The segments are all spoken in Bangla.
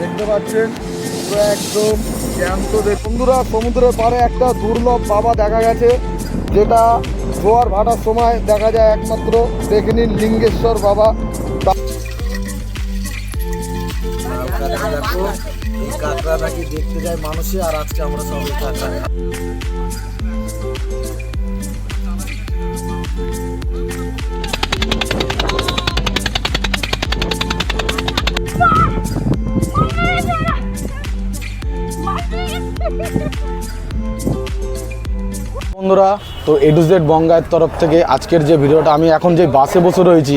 দেখতে পাচ্ছেন পুরো একদম জ্যান্ত। বন্ধুরা, সমুদ্রের পাড়ে একটা দুর্লভ বাবা দেখা গেছে, যেটা জোয়ার ভাটার সময় দেখা যায় একমাত্র। দেখে নিন, লিঙ্গেশ্বর বাবা। এই কাঁকড়াটা কি দেখতে যায় মানুষে, আর আজকে আমরা সবাই কাঁকড়া। বন্ধুরা, তো A to Z বঙ্গায়ের তরফ থেকে আজকের যে ভিডিওটা, আমি এখন যে বাসে বসে রয়েছি,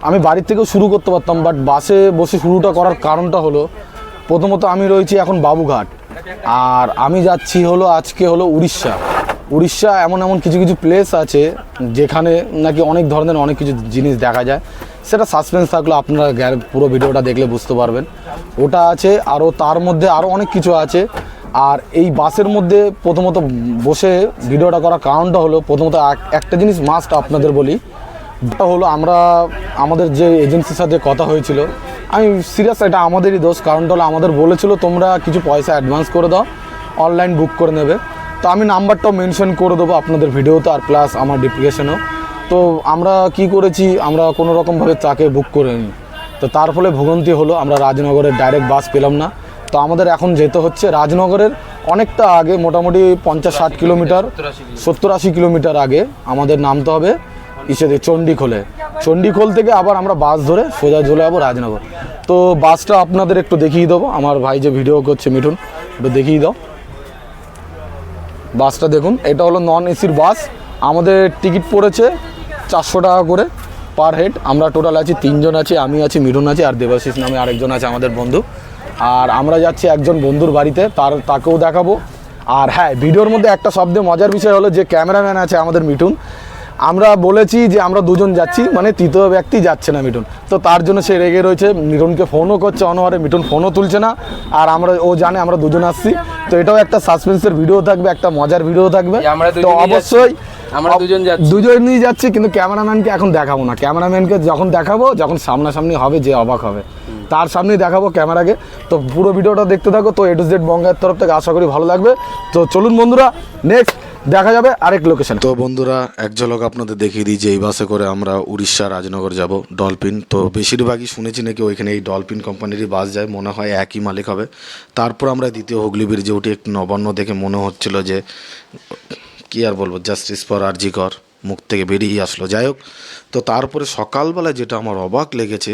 আমি বাড়ির থেকেও শুরু করতে পারতাম, বাট বাসে বসে শুরুটা করার কারণটা হলো, প্রথমত আমি রয়েছি এখন বাবুঘাট, আর আমি যাচ্ছি আজকে উড়িষ্যা। এমন কিছু কিছু প্লেস আছে যেখানে নাকি অনেক ধরনের অনেক কিছু জিনিস দেখা যায়। সেটা সাসপেন্স থাকলে আপনারা পুরো ভিডিওটা দেখলে বুঝতে পারবেন। ওটা আছে, আরও তার মধ্যে আরও অনেক কিছু আছে। আর এই বাসের মধ্যে প্রথমত বসে ভিডিওটা করার কারণটা হলো, প্রথমত একটা জিনিস মাস্ট আপনাদের বলি, এটা হলো আমাদের যে এজেন্সির সাথে কথা হয়েছিল, আমি সিরিয়াস, এটা আমাদেরই দোষ। কারণটা হলো আমাদের বলেছিল তোমরা কিছু পয়সা অ্যাডভান্স করে দাও, অনলাইন বুক করে নেবে। তো আমি নাম্বারটাও মেনশন করে দেবো আপনাদের ভিডিওতে, আর প্লাস আমার ডিপ্লিকেশনেও। তো আমরা কি করেছি, আমরা কোনো রকমভাবে তাকে বুক করে নিই। তো তার ফলে ভোগান্তি হলো, আমরা রাজনগরের ডাইরেক্ট বাস পেলাম না। তো আমাদের এখন যেতে হচ্ছে রাজনগরের অনেকটা আগে, মোটামুটি 50-60 কিলোমিটার, 70-80 কিলোমিটার আগে আমাদের নামতে হবে চণ্ডীখোল থেকে আবার আমরা বাস ধরে সোজা চলে যাবো রাজনগর। তো বাসটা আপনাদের একটু দেখিয়ে দেবো, আমার ভাই যে ভিডিও করছে মিঠুন, একটু দেখিয়ে দাও। বাসটা দেখুন, এটা হলো নন এসির বাস। আমাদের টিকিট পড়েছে 400 টাকা করে পার হেড। আমরা টোটাল আছি 3 জন আছি, আমি আছি, মিঠুন আছে, আর দেবাশিস নামে আরেকজন আছে আমাদের বন্ধু। আর আমরা যাচ্ছি একজন বন্ধুর বাড়িতে, তাকেও দেখাবো। আর হ্যাঁ, ভিডিওর মধ্যে একটা সবচেয়ে মজার বিষয় হলো যে ক্যামেরাম্যান আছে আমাদের মিঠুন। আমরা বলেছি যে আমরা দুজন যাচ্ছি, মানে তৃতীয় ব্যক্তি যাচ্ছে না মিঠুন। তো তার জন্য সে রেগে রয়েছে, মিঠুনকে ফোনও করছে অনহারে, মিঠুন ফোনও তুলছে না। আর ও জানে আমরা দুজন আসছি। তো এটাও একটা সাসপেন্সের ভিডিও থাকবে, একটা মজার ভিডিও থাকবে। তো অবশ্যই আমরা দুজনই যাচ্ছি, কিন্তু ক্যামেরাম্যানকে এখন দেখাবো না। ক্যামেরাম্যানকে যখন দেখাবো, যখন সামনাসামনি হবে, যে অবাক হবে, তার সামনেই দেখাবো ক্যামেরাকে। তো পুরো ভিডিওটা দেখতে থাকো। তো A to Z বঙ্গায়ের তরফ থেকে আশা করি ভালো লাগবে। তো চলুন বন্ধুরা, নেক্সট দেখা যাবে আরেক লোকেশন। তো বন্ধুরা, এক ঝলক আপনাদের দেখিয়ে দিই যে এই বাসে করে আমরা উড়িষ্যা রাজনগর যাব, ডলফিন। তো বেশিরভাগই শুনেছি নাকি ওইখানে এই ডলফিন কোম্পানিরই বাস যায়, মনে হয় একই মালিক হবে। তারপর আমরা দ্বিতীয় হুগলি ব্রিজে উঠে একটু নবান্ন দেখে মনে হচ্ছিল যে কী আর বলবো, জাস্টিস ফর আরজি কর মুখ থেকে বেরিয়ে আসলো। যাই হোক, তো তারপরে সকালবেলা যেটা আমার অবাক লেগেছে,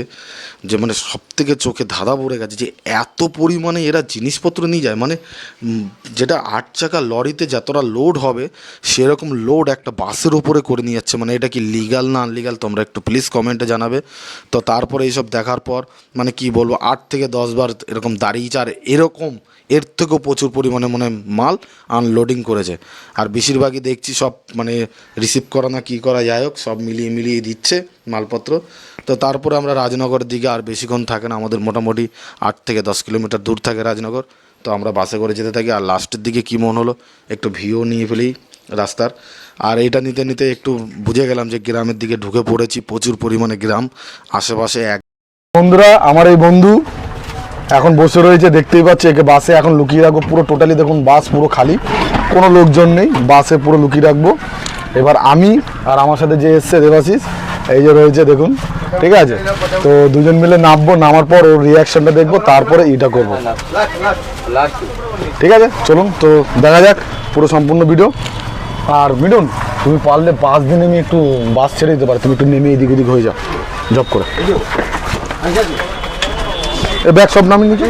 যে মানে সব থেকে চোখে ধাঁধা পড়ে গেছে, যে এত পরিমাণে এরা জিনিসপত্র নিয়ে যায়। মানে যেটা 8 চাকা লরিতে যতটা লোড হবে, সেরকম লোড একটা বাসের উপরে করে নিয়ে যাচ্ছে। মানে এটা কি লিগাল না আনলিগাল, তোমরা একটু প্লিজ কমেন্টে জানাবে। তো তারপরে এইসব দেখার পর মানে কি বলবো, 8 থেকে 10 বার এরকম দাঁড়িয়েছে, আর এরকম এর থেকেও প্রচুর পরিমাণে মানে মাল আনলোডিং করেছে। আর বেশিরভাগই দেখছি সব মানে রিসিভ করা না কী করা, যাই হোক সব মিলিয়ে দিচ্ছে মালপত্র। তো তারপরে আমরা রাজনগরের দিকে আর বেশিক্ষণ থাকে না, আমাদের মোটামুটি 8 থেকে 10 কিলোমিটার দূর থাকে রাজনগর। তো আমরা বাসে করে যেতে থাকি। আর লাস্টের দিকে কী মন হলো, একটু ভিউ নিয়ে ফেলি রাস্তার। আর এইটা নিতে নিতে একটু বুঝে গেলাম যে গ্রামের দিকে ঢুকে পড়েছি, প্রচুর পরিমাণে গ্রাম আশেপাশে। বন্ধুরা, আমার এই বন্ধু এখন বসে রয়েছে, দেখতেই পাচ্ছি। একে বাসে এখন লুকিয়ে রাখবো পুরো টোটালি। দেখুন বাস পুরো খালি, কোনো লোকজন নেই, বাসে পুরো লুকিয়ে রাখবো। এবার আমি আর আমার সাথে যে এসছে দেবাশিস, এই যে রয়েছে দেখুন, ঠিক আছে। তো দুজন মিলে নামবো, নামার পর ওর রিয়াকশনটা দেখবো, তারপরে এটা করবো, ঠিক আছে। চলুন, তো দেখা যাক পুরো সম্পূর্ণ ভিডিও। আর মিঠুন, তুমি পারলে বাস দিয়ে নেমে একটু বাস ছেড়ে দিতে পারো, তুমি একটু নেমে এদিক ওদিক হয়ে যাও জব করে। এ ব্যাগ সব নামিয়ে নিচ্ছি।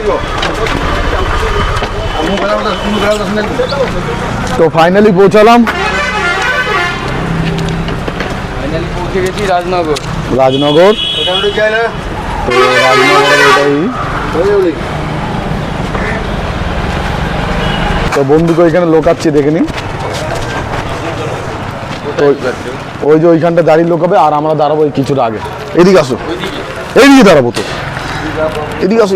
তো ফাইনালি পৌঁছে গেছি রাজনগর। তো রাজনগরের এটাই। তো বন্ধুকে ওইখানে লোকাচ্ছি, দেখে নিন। ওই যে ওইখানটা দাঁড়িয়ে লোকাবে, আর আমরা দাঁড়াবো এই কিছুটা আগে। এদিকে আসো, এইদিকে দাঁড়াবো। তো এদিকে আসো।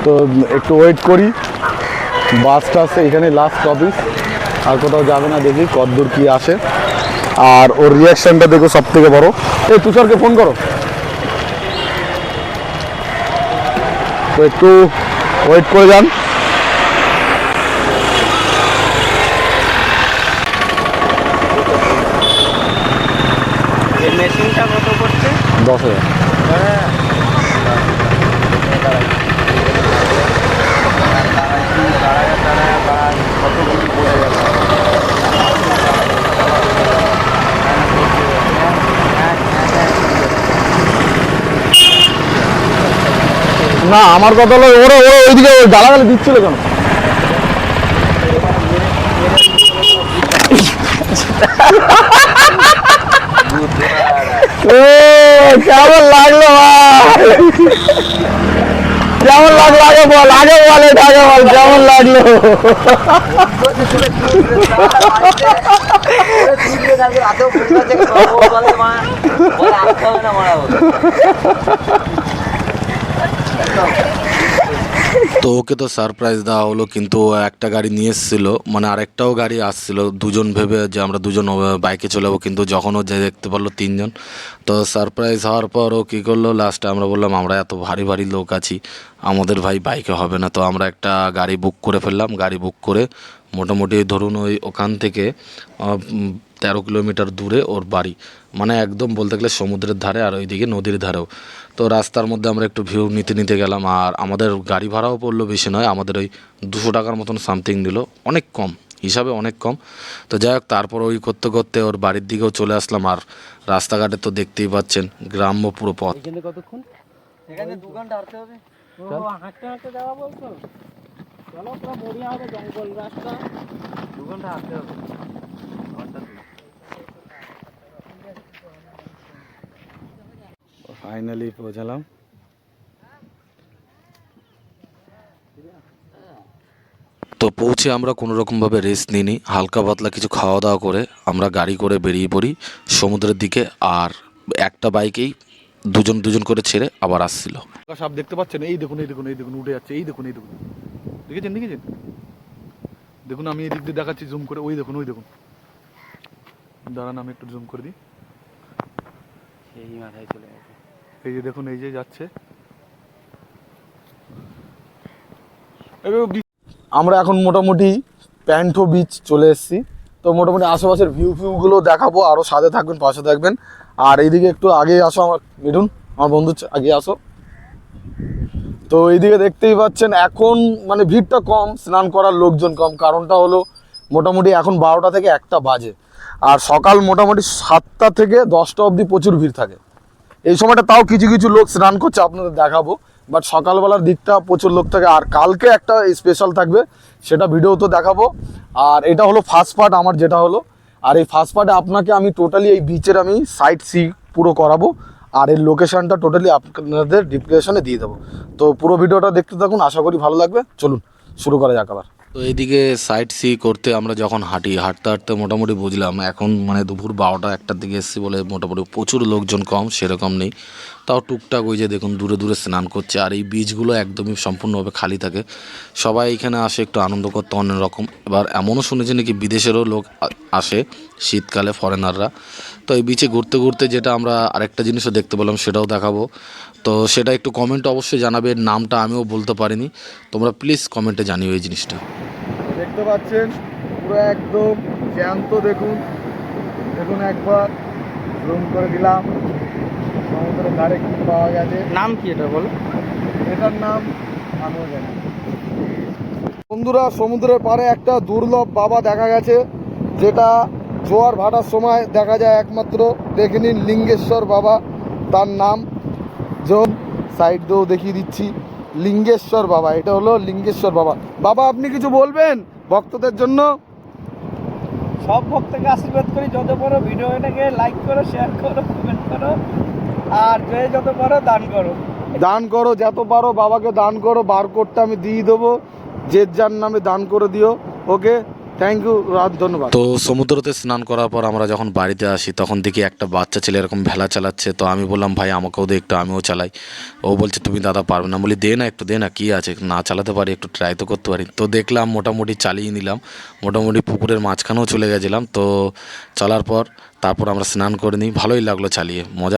তো একটু ওয়েট করি, বাসটা আসছে, এখানে লাস্ট অফিস। আর কোথাও যাবে না, দেখি কতদূর কি আসে। আর ওর রিয়াকশনটা দেখো সব থেকে বড়। এই তুষারকে ফোন করো, তো একটু ওয়েট করে যান। মেশিনটা কত করছে? 10,000। না আমার কথা হলো ওরা ওরা ওইদিকে গালাগালি দিচ্ছিল কেন? কেমন লাগলো ভাই? কেমন লাগলো আগে বল, আগে বল, এটা আগে বল, কেমন লাগলো? তো ওকে তো সারপ্রাইজ দেওয়া হলো, কিন্তু ও একটা গাড়ি নিয়ে এসেছিলো, মানে আরেকটাও গাড়ি আসছিল, দুজন ভেবে যে আমরা দুজন বাইকে চলে যাবো, কিন্তু যখন ও যে দেখতে পারলো তিনজন, তো সারপ্রাইজ হওয়ার পর ও কী করলো, লাস্টে আমরা বললাম আমরা এত ভারী ভারী লোক আছি, আমাদের ভাই বাইকে হবে না। তো আমরা একটা গাড়ি বুক করে ফেললাম। গাড়ি বুক করে মোটামুটি ধরুন ওখান থেকে 13 কিলোমিটার দূরে ওর বাড়ি, মানে একদম বলতে গেলে সমুদ্রের ধারে, আর ওইদিকে নদীর ধারেও। তো রাস্তার মধ্যে আমরা একটু ভিউ নিতে নিতে গেলাম, আর আমাদের গাড়ি ভাড়াও পড়লো বেশি নয়, আমাদের ওই 200 টাকার মতন সামথিং দিল, অনেক কম হিসাবে, অনেক কম। তো যাই হোক, তারপর ওই করতে করতে ওর বাড়ির দিকেও চলে আসলাম। আর রাস্তাঘাটে তো দেখতেই পাচ্ছেন গ্রাম্য পুরো পথ। কতক্ষণ? এখানে 2 ঘন্টা হাঁটতে হবে। হাঁটতে হাঁটতে যাওয়া বলছো? চলো, পুরো মরিয়া হবে, জঙ্গল রাস্তা, 2 ঘন্টা হাঁটতে হবে। ফাইনালি পৌঁছালাম। তো পৌঁছে আমরা কোনো রকমভাবে রেস্ট নিইনি, হালকা পাতলা কিছু খাওয়া দাওয়া করে আমরা গাড়ি করে বেরিয়ে পড়ি সমুদ্রের দিকে। আর একটা বাইকেই দুজন দুজন করে ছেড়ে আবার আসছিল। সাপ দেখতে পাচ্ছেন? এই দেখুন, এই দেখুন, এই দেখুন, উঠে যাচ্ছে, এই দেখুন, এই দেখুন, দেখেছেন দেখেছেন? দেখুন আমি এই দিক দিয়ে দেখাচ্ছি জুম করে, ওই দেখুন, ওই দেখুন, দাঁড়ান আমি একটু জুম করে দিই। এই মাথায় চলে গেছে। এই যে দেখুন, এই যে যাচ্ছে। আমরা এখন মোটামুটি প্যান্টো বিচ চলে এসেছি। তো মোটামুটি আশেপাশের ভিউগুলো দেখাবো, আরও সাথে থাকবেন, পাশে থাকবেন। আর এইদিকে একটু আগে আসো, আমার মিঠুন, আমার বন্ধু, আগে আসো। তো এইদিকে দেখতেই পাচ্ছেন এখন মানে ভিড়টা কম, স্নান করার লোকজন কম। কারণটা হলো মোটামুটি এখন 12টা থেকে 1টা বাজে, আর সকাল মোটামুটি 7টা থেকে 10টা অবধি প্রচুর ভিড় থাকে। এই সময়টা তাও কিছু কিছু লোক স্নান করছে, আপনাদের দেখাবো। বাট সকালবেলার দিকটা প্রচুর লোক থাকে। আর কালকে একটা স্পেশাল থাকবে, সেটা ভিডিও তো দেখাবো। আর এটা হলো ফার্স্ট পার্ট আমার, যেটা হলো। আর এই ফার্স্ট পার্টে আপনাকে আমি টোটালি এই বিচের আমি সাইট সি পুরো করাবো, আর এর লোকেশনটা টোটালি আপনাদের ডিসক্রিপশনে দিয়ে দেবো। তো পুরো ভিডিওটা দেখতে থাকুন, আশা করি ভালো লাগবে। চলুন শুরু করা যাক আবার। তো এইদিকে সাইট সি করতে আমরা যখন হাঁটতে হাঁটতে মোটামুটি বুঝলাম এখন মানে দুপুর 12টা 1টার দিকে এসেছি বলে মোটামুটি প্রচুর লোকজন কম সেরকম নেই, তাও টুকটাক ওই যে দেখুন দূরে দূরে স্নান করছে। আর এই বিচগুলো একদমই সম্পূর্ণভাবে খালি থাকে, সবাই এখানে আসে একটু আনন্দ করতে অন্যরকম। এবার এমনও শুনেছি নাকি বিদেশেরও লোক আসে শীতকালে, ফরেনাররা। তো এই বিচে ঘুরতে ঘুরতে যেটা আমরা আরেকটা জিনিসও দেখতে পেলাম, সেটাও দেখাবো। তো সেটা একটু কমেন্টে অবশ্যই জানাবে, নামটা আমিও বলতে পারিনি, তোমরা প্লিজ কমেন্টে জানিও এই জিনিসটা। দেখতে পাচ্ছেন পুরো একদম জ্যান্ত, দেখুন দেখুন একবার জুম করে দিলাম। সমুদ্রের ধারে কি পাওয়া গেছে, নাম কি এটা বলো? এটার নাম আমিও জানি। বন্ধুরা, সমুদ্রের পাড়ে একটা দুর্লভ বাবা দেখা গেছে, যেটা জোয়ার ভাটার সময় দেখা যায় একমাত্র। দেখে নিন, লিঙ্গেশ্বর বাবা তার নাম। জোন সাইড দিয়েও দেখিয়ে দিচ্ছি, লিঙ্গেশ্বর বাবা, এটা হলো লিঙ্গেশ্বর বাবা। বাবা আপনি কিছু বলবেন ভক্তদের জন্য? সব ভক্তকে আশীর্বাদ করি, যত বড় ভিডিও এটাকে লাইক করো, শেয়ার করো, কমেন্ট করো, আর যে যত পারো দান করো। দান করো, যত পারো বাবাকে দান করো। বারকোডটা আমি দিয়ে দেবো, যে যার নামে দান করে দিও। ওকে, থ্যাংক ইউ রাজ, ধন্যবাদ। তো সমুদ্রতে স্নান করার পর আমরা যখন বাড়িতে আসি তখন দেখি একটা বাচ্চা ছেলে এরকম ভেলা চালাচ্ছে। তো আমি বললাম ভাই আমাকেও দে একটু, আমিও চালাই। ও বলছে তুমি দাদা পারবে না। বলি দে না একটু, দে না, কী আছে, না চালাতে পারি একটু ট্রাই তো করতে পারি। তো দেখলাম মোটামুটি চালিয়ে নিলাম, মোটামুটি পুকুরের মাঝখানেও চলে গেছিলাম। তো চলার পর তারপর আমরা স্নান করে নিই, ভালোই লাগলো চালিয়ে, মজা।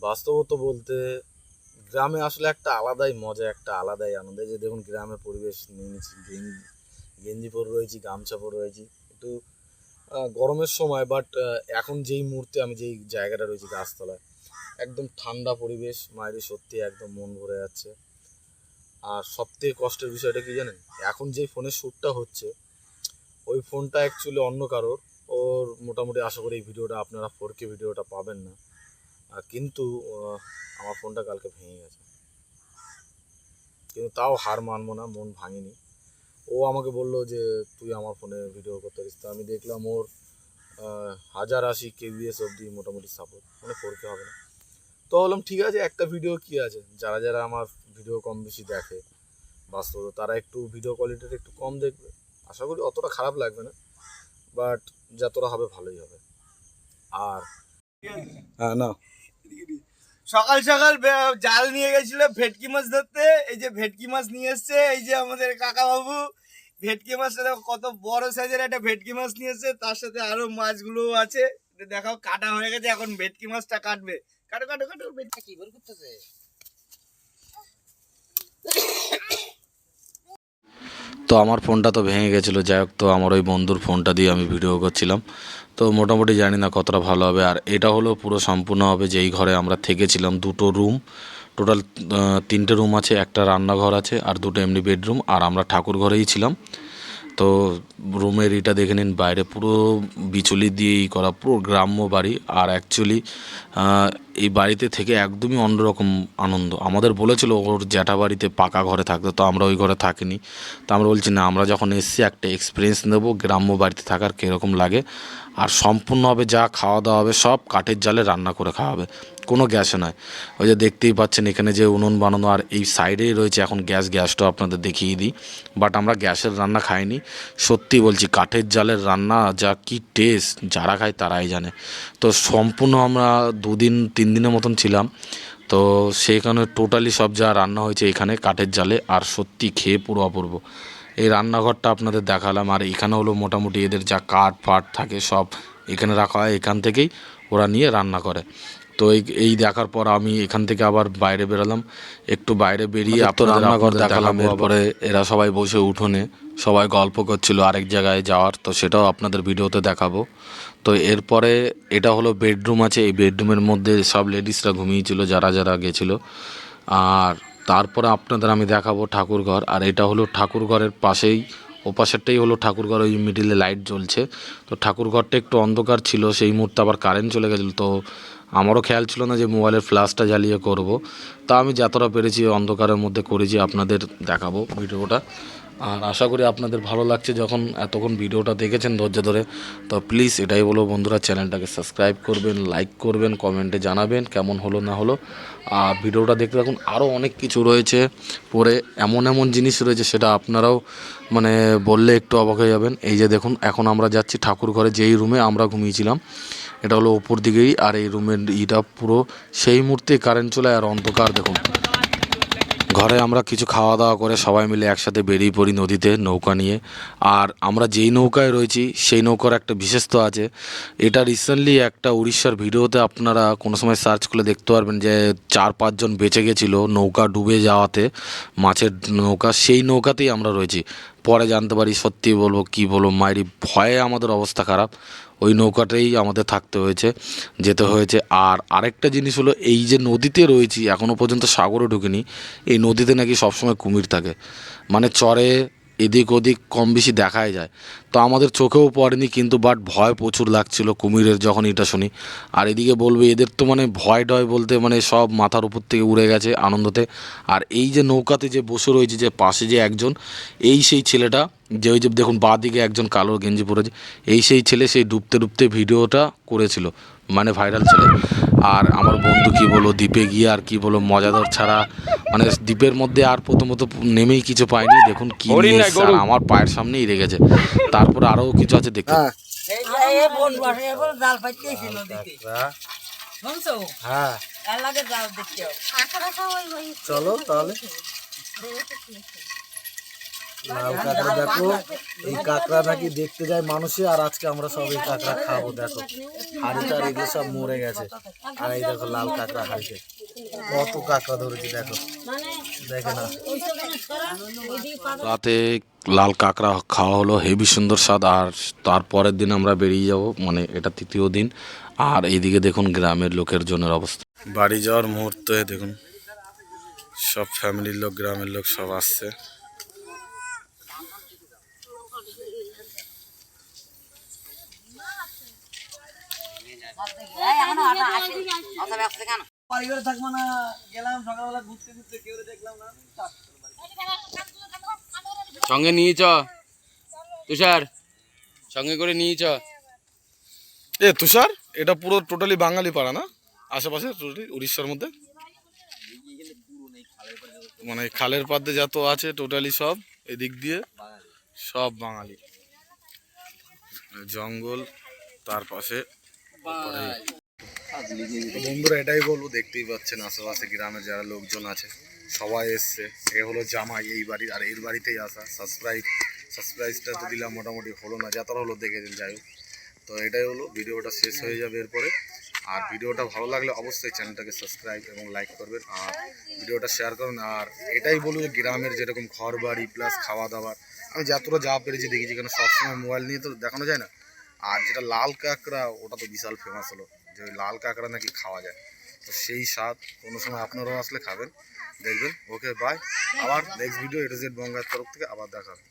বাস্তবত বলতে গ্রামে আসলে একটা আলাদাই মজা, একটা আলাদাই আনন্দ। যে দেখুন গ্রামের পরিবেশ নিয়ে নিচ্ছি, গেঞ্জি পরে রয়েছি, গামছা পরে রয়েছি, একটু গরমের সময়। বাট এখন যেই মুহূর্তে আমি যেই জায়গাটা রয়েছি গাছতলায়, একদম ঠান্ডা পরিবেশ, মায়ের সত্যি একদম মন ভরে যাচ্ছে। আর সবথেকে কষ্টের বিষয়টা কি জানেন, এখন যেই ফোনের শ্যুটটা হচ্ছে ওই ফোনটা অ্যাকচুয়ালি অন্য কারোর। ওর মোটামুটি আশা করি এই ভিডিওটা আপনারা 4K ভিডিওটা পাবেন না। কিন্তু আমার ফোনটা কালকে ভেঙে গেছে, কিন্তু তাও হার মানবো না, মন ভাঙিনি। ও আমাকে বললো যে তুই আমার ফোনে ভিডিও করতে পারিস। তো আমি দেখলাম ওর 1080 KBS অবধি মোটামুটি সাপোর্ট, মানে 4K হবে না। তো বললাম ঠিক আছে, একটা ভিডিও কি আছে, যারা যারা আমার ভিডিও কম বেশি দেখে বাস্তব, তারা একটু ভিডিও কোয়ালিটিটা একটু কম দেখবে। আশা করি অতটা খারাপ লাগবে না, বাট যতটা হবে ভালোই হবে। আর হ্যাঁ না, সকাল সকাল জাল নিয়ে গেছিল ভেটকি মাছ ধরতে। এই যে ভেটকি মাছ নিয়ে এসছে, এই যে আমাদের কাকা বাবু ভেটকি মাছটা কত বড় সাইজের একটা ভেটকি মাছ নিয়ে এসছে, তার সাথে আরো মাছগুলো আছে। দেখাও কাটা হয়ে গেছে, এখন ভেটকি মাছটা কাটবে। কাটো কাটো কাটো, ভেটকি কি বের করতেছে। তো আমার ফোনটা তো ভেঙে গেছিলো, যাই হোক, তো আমার ওই বন্ধুর ফোনটা দিয়ে আমি ভিডিও করছিলাম। তো মোটামুটি জানি না কতটা ভালো হবে। আর এটা হলো পুরো সম্পূর্ণ হবে যেই ঘরে আমরা থেকেছিলাম, দুটো রুম, টোটাল 3টে রুম আছে, একটা রান্নাঘর আছে আর 2টো এমনি বেডরুম। আর আমরা ঠাকুর ঘরেই ছিলাম। তো রুমের এটা দেখে নিন, বাইরে পুরো বিচুলি দিয়েই করা, পুরো গ্রাম্য বাড়ি। আর অ্যাকচুয়ালি এই বাড়িতে থেকে একদমই অন্যরকম আনন্দ। আমাদের বলেছিল ওর জ্যাঠা বাড়িতে পাকা ঘরে থাকতো, তো আমরা ওই ঘরে থাকিনি। তো আমরা বলছি না, আমরা যখন এসেছি একটা এক্সপিরিয়েন্স নেবো গ্রাম্য বাড়িতে থাকার কীরকম লাগে। আর সম্পূর্ণভাবে যা খাওয়া দাওয়া হবে সব কাঠের জালে রান্না করে খাওয়া হবে, কোনো গ্যাসে নয়। ওই যে দেখতেই পাচ্ছেন এখানে যে উনুন বানানো, আর এই সাইডেই রয়েছে এখন গ্যাসটাও আপনাদের দেখিয়ে দিই। বাট আমরা গ্যাসের রান্না খাইনি, সত্যি বলছি কাঠের জালের রান্না যা কি টেস্ট, যারা খায় তারাই জানে। তো সম্পূর্ণ আমরা 2-3 দিনের মতন ছিলাম। তো সেইখানে টোটালি সব যা রান্না হয়েছে এখানে কাঠের জালে, আর সত্যি খেয়ে পুরো অপূর্ব। এই রান্নাঘরটা আপনাদের দেখালাম। আর এখানে হলো মোটামুটি এদের যা কাঠ ফাট থাকে সব এখানে রাখা হয়, এখান থেকেই ওরা নিয়ে রান্না করে। তো এই দেখার পর আমি এখান থেকে আবার বাইরে বেরোলাম, একটু বাইরে বেরিয়ে আপনাদের রান্নাঘর দেখালাম। এরপরে এরা সবাই বসে উঠোনে সবাই গল্প করছিল আরেক জায়গায় যাওয়ার, তো সেটাও আপনাদের ভিডিওতে দেখাবো। তো এরপরে এটা হলো বেডরুম আছে, এই বেডরুমের মধ্যে সব লেডিসরা ঘুমিয়েছিল যারা যারা গেছিলো। আর তারপরে আপনাদের আমি দেখাবো ঠাকুরঘর। আর এটা হলো ঠাকুরঘরের পাশেই, ওপাশেরটাই হলো ঠাকুরঘর, ওই মিডিলে লাইট জ্বলছে। তো ঠাকুরঘরটা একটু অন্ধকার ছিল, সেই মুহূর্তে আবার কারেন্ট চলে গেছিলো। তো আমারও খেয়াল ছিল না যে মোবাইলের ফ্ল্যাশটা জ্বালিয়ে করব। তা আমি যতটা পেরেছি অন্ধকারের মধ্যে করেছি, আপনাদের দেখাবো ভিডিওটা। আর আশা করি আপনাদের ভালো লাগছে যখন এতক্ষণ ভিডিওটা দেখেছেন ধৈর্য ধরে। তো প্লিজ এটাই বলো বন্ধুরা, চ্যানেলটাকে সাবস্ক্রাইব করবেন, লাইক করবেন, কমেন্টে জানাবেন কেমন হলো না হলো। আর ভিডিওটা দেখতে থাকুন, আরও অনেক কিছু রয়েছে পরে, এমন এমন জিনিস রয়েছে সেটা আপনারাও মানে বললে একটু অবাক হয়ে যাবেন। এই যে দেখুন, এখন আমরা যাচ্ছি ঠাকুর ঘরে, যেই রুমে আমরা ঘুমিয়েছিলাম এটা হলো ওপর দিকেই। আর এই রুমের ইটা পুরো সেই মুহূর্তে কারেন্ট চলে আর অন্ধকার। দেখুন ঘরে আমরা কিছু খাওয়া দাওয়া করে সবাই মিলে একসাথে বেরিয়ে পড়ি নদীতে নৌকা নিয়ে। আর আমরা যেই নৌকায় রয়েছি সেই নৌকার একটা বিশেষত্ব আছে। এটা রিসেন্টলি একটা উড়িষ্যার ভিডিওতে আপনারা কোনো সময় সার্চ করলে দেখতে পারবেন যে 4-5 জন বেঁচে গেছিলো নৌকা ডুবে যাওয়াতে, মাছের নৌকা, সেই নৌকাতেই আমরা রয়েছি। পরে জানতে পারি, সত্যি বলবো কি বলবো, মায়েরই ভয়ে আমাদের অবস্থা খারাপ, ওই নৌকাটাই আমাদের থাকতে হয়েছে, যেতে হয়েছে। আর আরেকটা জিনিস হলো, এই যে নদীতে রয়েছি এখনও পর্যন্ত সাগরে ঢুকিনি, এই নদীতে নাকি সবসময় কুমির থাকে, মানে চরে এদিক ওদিক কম বেশি দেখাই যায়। তো আমাদের চোখেও পড়েনি, কিন্তু বাট ভয় প্রচুর লাগছিল কুমিরের যখন এটা শুনি। আর এদিকে বলবো এদের তো মানে ভয় ডয় বলতে মানে সব মাথার উপর থেকে উড়ে গেছে আনন্দতে। আর এই যে নৌকাতে যে বসে রয়েছে, যে পাশে যে একজন, এই সেই ছেলেটা যে ওই যে দেখুন বাঁ দিকে একজন কালো গেঞ্জি পরেছে, এই সেই ছেলে সেই ডুবতে ডুবতে ভিডিওটা করেছিল, মানে ভাইরাল ছেলে। আর আমার বন্ধু কি বলো, দ্বীপে গিয়ে আর কি বলো মজাদার ছাড়া, মানে দ্বীপের মধ্যে আর প্রথমত নেমেই কিছু পাইনি, দেখুন কি নিয়ে এসছে, আর আমার পায়ের সামনেই রেখেছে। তারপরে আরও কিছু আছে দেখতে। হ্যাঁ চলো তাহলে। লাল কাঁকড়া দেখো, এই কাঁকড়া নাকি দেখতে যায় মানুষে, আর আজকে আমরা সব এই কাঁকড়া খাবো। দেখো হাড়িটা এগুলো সব মরে গেছে, আর এই দেখো লাল কাঁকড়া হাড়িতে কত কাঁকড়া ধরেছি দেখো, দেখে না। রাতে লাল কাঁকড়া খাওয়া হলো, হেভি সুন্দর স্বাদ। আর তারপরের দিন আমরা বেরিয়ে যাব, মানে এটা তৃতীয় দিন। আর এইদিকে দেখুন গ্রামের লোকের জনের অবস্থা। বাড়ি যাওয়ার মুহূর্তে দেখুন সব ফ্যামিলির লোক, গ্রামের লোক সব আসছে। বাড়ি ঘরে থাকবো না, গেলাম সকালবেলা ঘুরতে ঘুরতে, কেউ দেখলাম না। সঙ্গে নিয়ে চ তুষার, সঙ্গে করে নিয়ে চ। এ তুষার, এটা পুরো টোটালি বাঙালি পাড়া না? আশেপাশে টোটালি উড়িষ্যার মধ্যে, মানে খালের পাড়ে যত আছে টোটালি সব এদিক দিয়ে সব বাঙালি। জঙ্গল তার পাশে। বন্ধুরা এটাই বলবো, দেখতেই পাচ্ছেন আশেপাশে গ্রামের যারা লোকজন আছে সবাই এসছে। এ হলো জামাই এই বাড়ির, আর এর বাড়িতেই আসা। সারপ্রাইজটা তো দিলাম, মোটামুটি হলো না, যতটা হলো দেখেছেন। যাই হোক, তো এটাই হলো, ভিডিওটা শেষ হয়ে যাবে এরপরে। আর ভিডিওটা ভালো লাগলে অবশ্যই চ্যানেলটাকে সাবস্ক্রাইব এবং লাইক করবেন, আর ভিডিওটা শেয়ার করুন। আর এটাই বলবো, গ্রামের যেরকম ঘর বাড়ি প্লাস খাওয়া দাওয়ার আমি যতটা যা পেরেছি দেখেছি, কেন সবসময় মোবাইল নিয়ে তো দেখানো যায় না। আর যেটা লাল কাঁকড়া, ওটা তো বিশাল ফেমাস হলো, যে ওই লাল কাঁকড়া নাকি খাওয়া যায়। তো সেই স্বাদ কোনো সময় আপনারাও আসলে খাবেন, দেখবেন। ওকে বাই, আবার next video A to Z বঙ্গের তরফ থেকে আবার দেখা হবে।